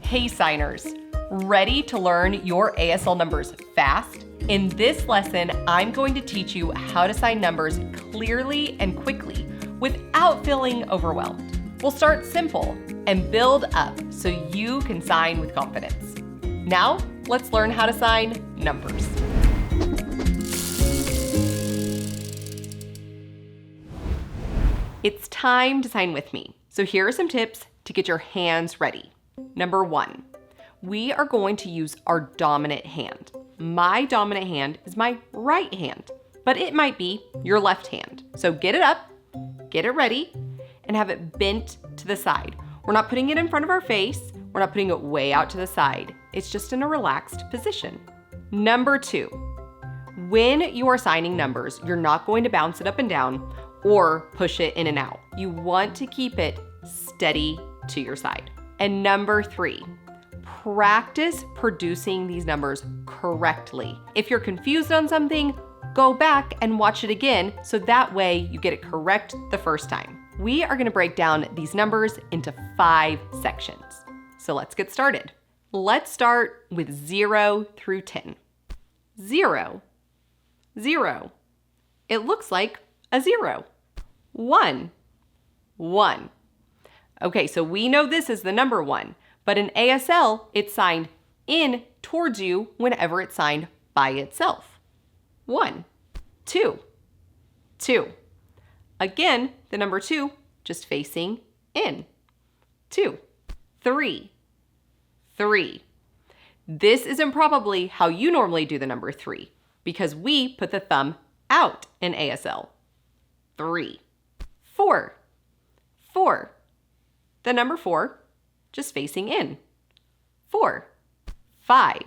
Hey signers, ready to learn your ASL numbers fast? In this lesson, I'm going to teach you how to sign numbers clearly and quickly without feeling overwhelmed. We'll start simple and build up so you can sign with confidence. Now, let's learn how to sign numbers. It's time to sign with me. So here are some tips to get your hands ready. Number 1, we are going to use our dominant hand. My dominant hand is my right hand, but it might be your left hand. So get it up, get it ready, and have it bent to the side. We're not putting it in front of our face. We're not putting it way out to the side. It's just in a relaxed position. Number 2, when you are signing numbers, you're not going to bounce it up and down or push it in and out. You want to keep it steady to your side. And number 3, practice producing these numbers correctly. If you're confused on something, go back and watch it again so that way you get it correct the first time. We are gonna break down these numbers into 5 sections. So let's get started. Let's start with 0 through 10. 0, 0. It looks like a 0. 1, 1. Okay, so we know this is the number 1, but in ASL, it's signed in towards you whenever it's signed by itself. 1, 2, 2. Again, the number 2 just facing in. 2, 3, 3. This isn't probably how you normally do the number 3 because we put the thumb out in ASL. 3, 4, 4. The number 4 just facing in. 4, 5,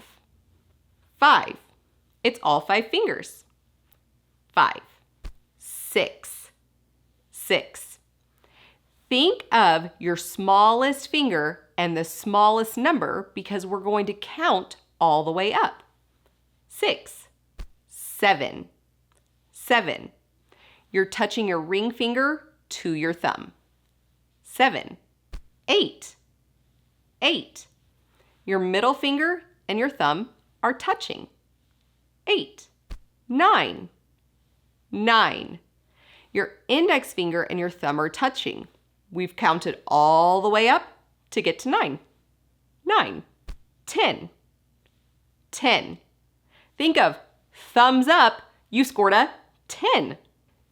5. It's all 5 fingers. 5, 6, 6. Think of your smallest finger and the smallest number because we're going to count all the way up. 6, 7, 7. You're touching your ring finger to your thumb. 7, 8, 8. Your middle finger and your thumb are touching. 8, 9, 9. Your index finger and your thumb are touching. We've counted all the way up to get to 9. 9, 10, 10. Think of thumbs up, you scored a 10.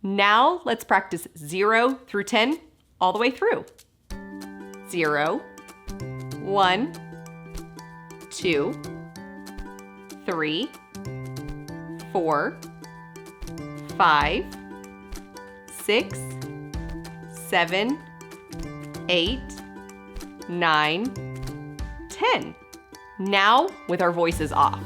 Now let's practice 0 through 10 all the way through. 0, 1, 2, 3, 4, 5, 6, 7, 8, 9, 10. Now with our voices off.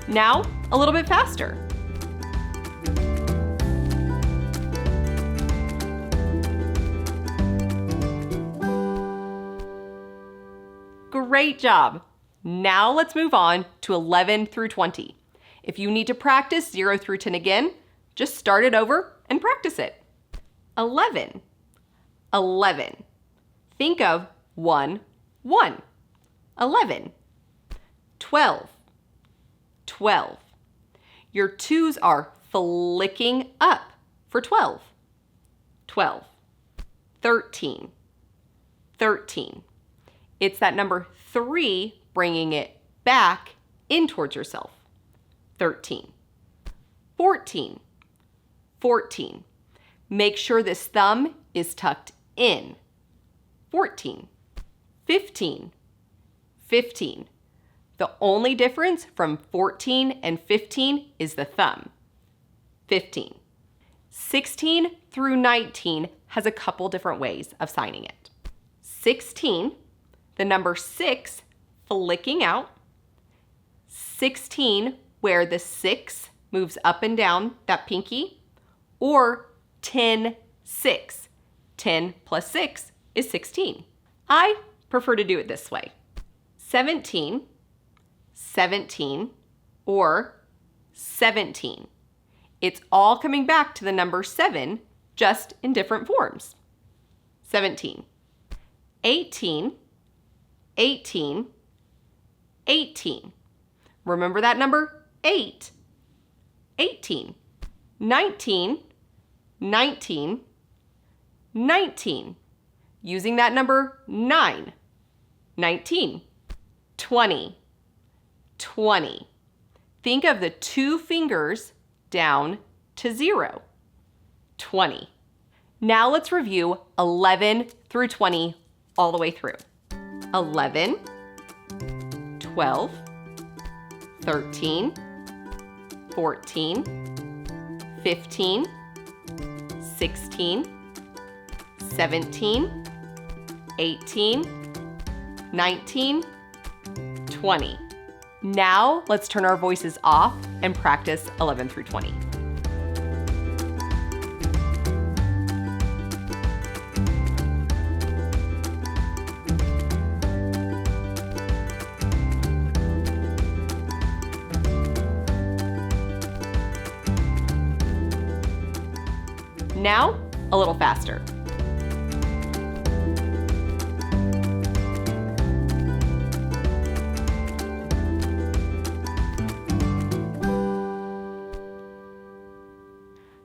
Now, a little bit faster. Great job. Now let's move on to 11 through 20. If you need to practice 0 through 10 again, just start it over and practice it. 11, 11. Think of 1, 1. 11, 12, 12. Your 2s are flicking up for 12. 12. 13. 13. It's that number 3 bringing it back in towards yourself. 13. 14. 14. Make sure this thumb is tucked in. 14. 15. 15. The only difference from 14 and 15 is the thumb. 15. 16 through 19 has a couple different ways of signing it. 16, the number 6 flicking out. 16, where the 6 moves up and down that pinky. Or 10, 6. 10 plus 6 is 16. I prefer to do it this way. 17, 17, or 17. It's all coming back to the number 7, just in different forms. 17. 18, 18, 18. Remember that number? 8. 18. 19, 19, 19. Using that number 9. 19. 20, 20. Think of the 2 fingers down to 0. 20. Now let's review 11 through 20 all the way through. 11, 12, 13, 14, 15, 16, 17, 18, 19, 20. Now let's turn our voices off and practice 11 through 20. Now, a little faster.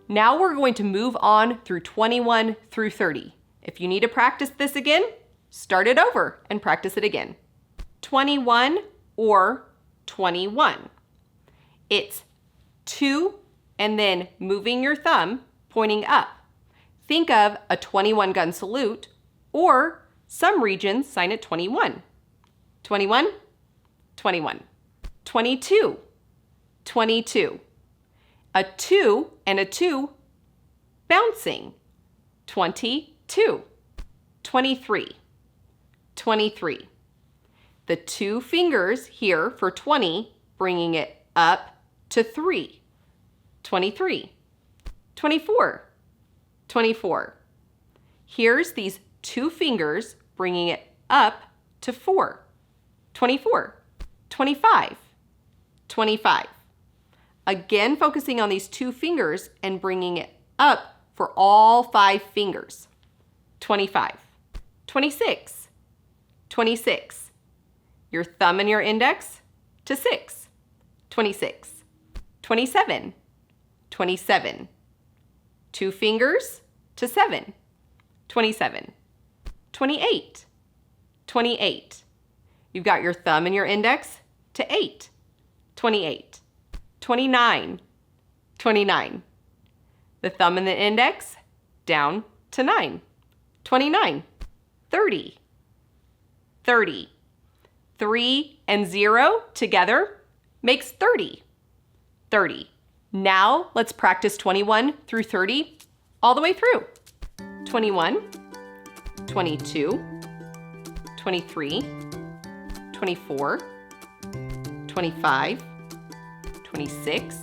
Now we're going to move on through 21 through 30. If you need to practice this again, start it over and practice it again. 21 or 21. It's 2 and then moving your thumb pointing up. Think of a 21 gun salute, or some regions sign at 21. 21, 21. 22, 22. A 2 and a 2 bouncing. 22, 23, 23. The 2 fingers here for 20, bringing it up to 3. 23, 24, 24. Here's these 2 fingers bringing it up to 4. 24, 25, 25. Again, focusing on these 2 fingers and bringing it up for all 5 fingers. 25, 26, 26. Your thumb and your index to 6. 26, 27, 27. 2 fingers to 7. 27, 28, 28. You've got your thumb and your index to 8. 28. 29, 29. The thumb and the index down to 9. 29, 30, 30. 3 and 0 together makes 30, 30. Now let's practice 21 through 30 all the way through. 21, 22, 23, 24, 25, 26,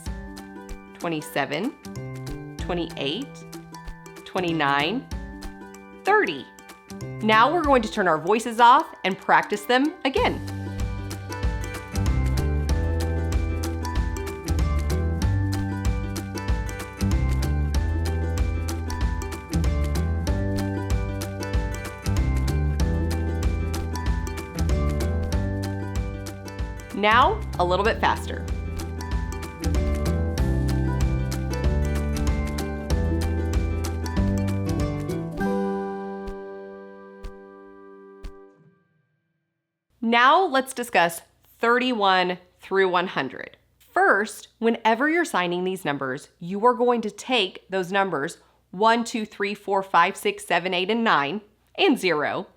27, 28, 29, 30. Now we're going to turn our voices off and practice them again. Now, a little bit faster. Now let's discuss 31 through 100. First, whenever you're signing these numbers, you are going to take those numbers 1, 2, 3, 4, 5, 6, 7, 8, and 9, and 0,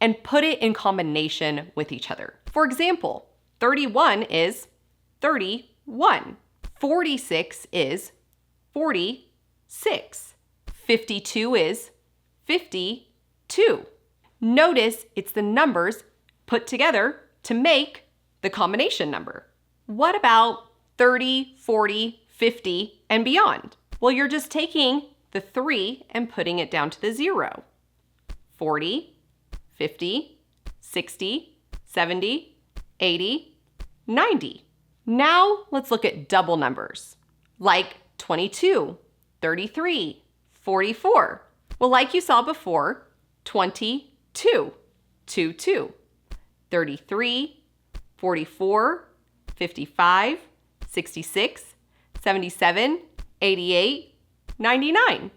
and put it in combination with each other. For example, 31 is 31. 46 is 46. 52 is 52. Notice it's the numbers put together to make the combination number. What about 30, 40, 50, and beyond? Well, you're just taking the 3 and putting it down to the 0. 40, 50, 60, 70, 80, 90. Now let's look at double numbers, like 22, 33, 44. Well, like you saw before, 22, 22, 33, 44, 55, 66, 77, 88, 99.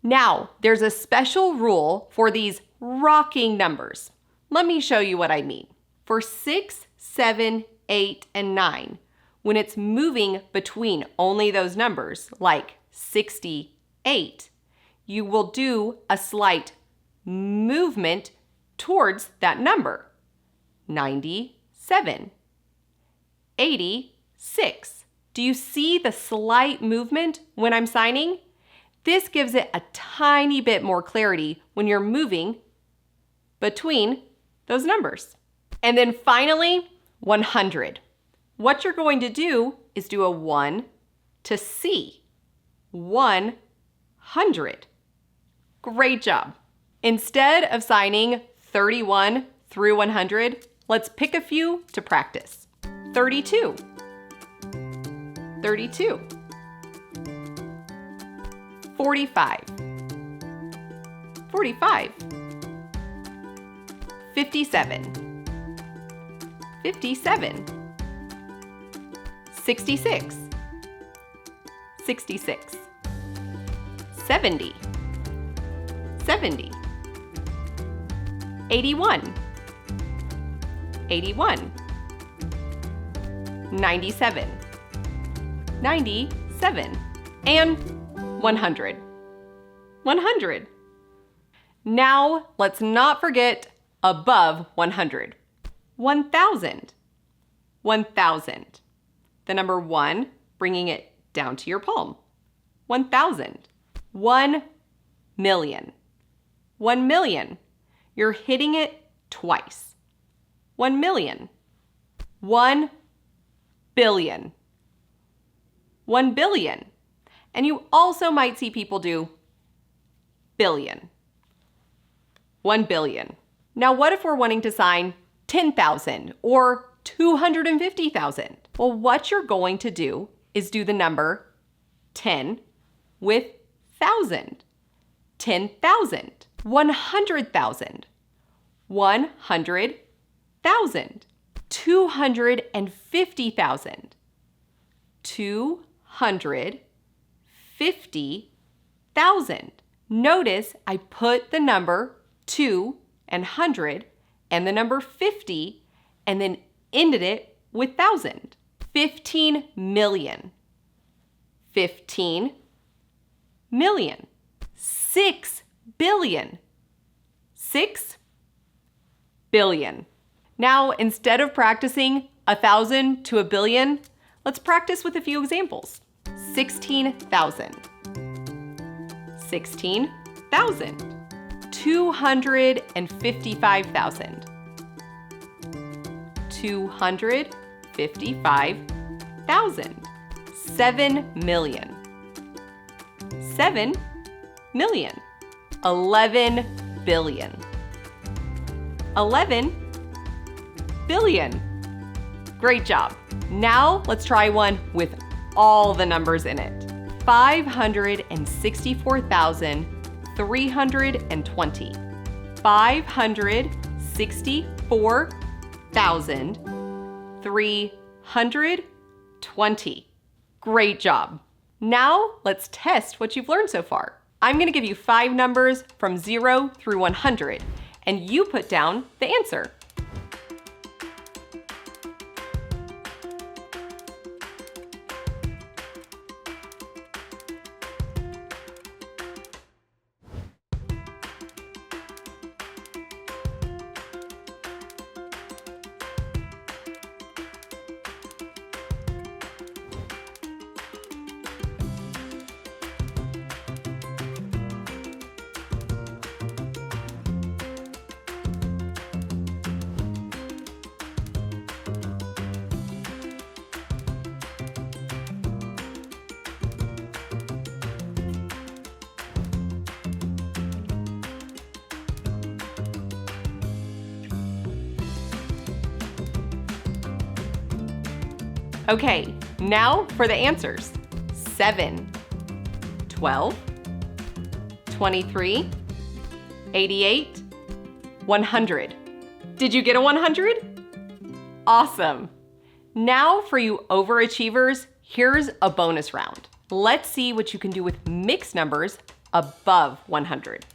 Now, there's a special rule for these rocking numbers. Let me show you what I mean. For 6, 7, 8, and 9, when it's moving between only those numbers, like 68, you will do a slight movement towards that number. 97, 86. Do you see the slight movement when I'm signing? This gives it a tiny bit more clarity when you're moving between those numbers. And then finally, 100. What you're going to do is do a 1 to C. 100. Great job. Instead of signing 31 through 100, let's pick a few to practice. 32. 32. 45. 45. 57. 57. 66. 66. 70. 70. 81. 81. 97. 97. And 100. 100. Now, let's not forget above 100. 1,000. 1,000. The number 1, bringing it down to your palm. 1,000. 1 million. 1 million. You're hitting it twice. 1 million. 1 billion. 1 billion. And you also might see people do billion. 1 billion. Now what if we're wanting to sign 10,000 or 250,000? Well, what you're going to do is do the number 10 with 1,000. 10,000. 100,000. 100,000. 250,000. 250,000. Notice I put the number 2 and 100 and the number 50 and then ended it with 1,000. 15 million. 15 million. 6 billion. 6 billion. Now, instead of practicing 1,000 to 1 billion, let's practice with a few examples. 16,000. 16,000. 255,000. 255,000. 7 million. 7 million. 11 billion. 11 billion. Great job. Now let's try one with all the numbers in it. 564,320. 564,320. Great job. Now let's test what you've learned so far. I'm going to give you 5 numbers from 0 through 100, and you put down the answer. Okay, now for the answers. 7, 12, 23, 88, 100. Did you get a 100? Awesome. Now for you overachievers, here's a bonus round. Let's see what you can do with mixed numbers above 100.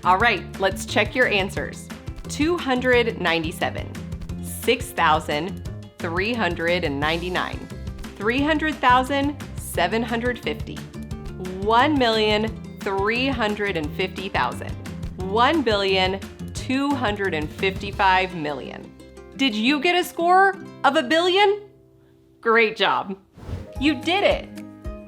All right, let's check your answers. 297, 6,399, 300,750, 1,350,000, 1,255,000,000. Did you get a score of 1,000,000,000? Great job. You did it.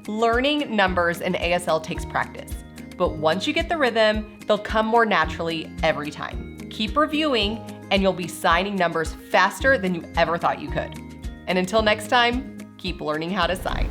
Learning numbers in ASL takes practice, but once you get the rhythm, they'll come more naturally every time. Keep reviewing, and you'll be signing numbers faster than you ever thought you could. And until next time, keep learning how to sign.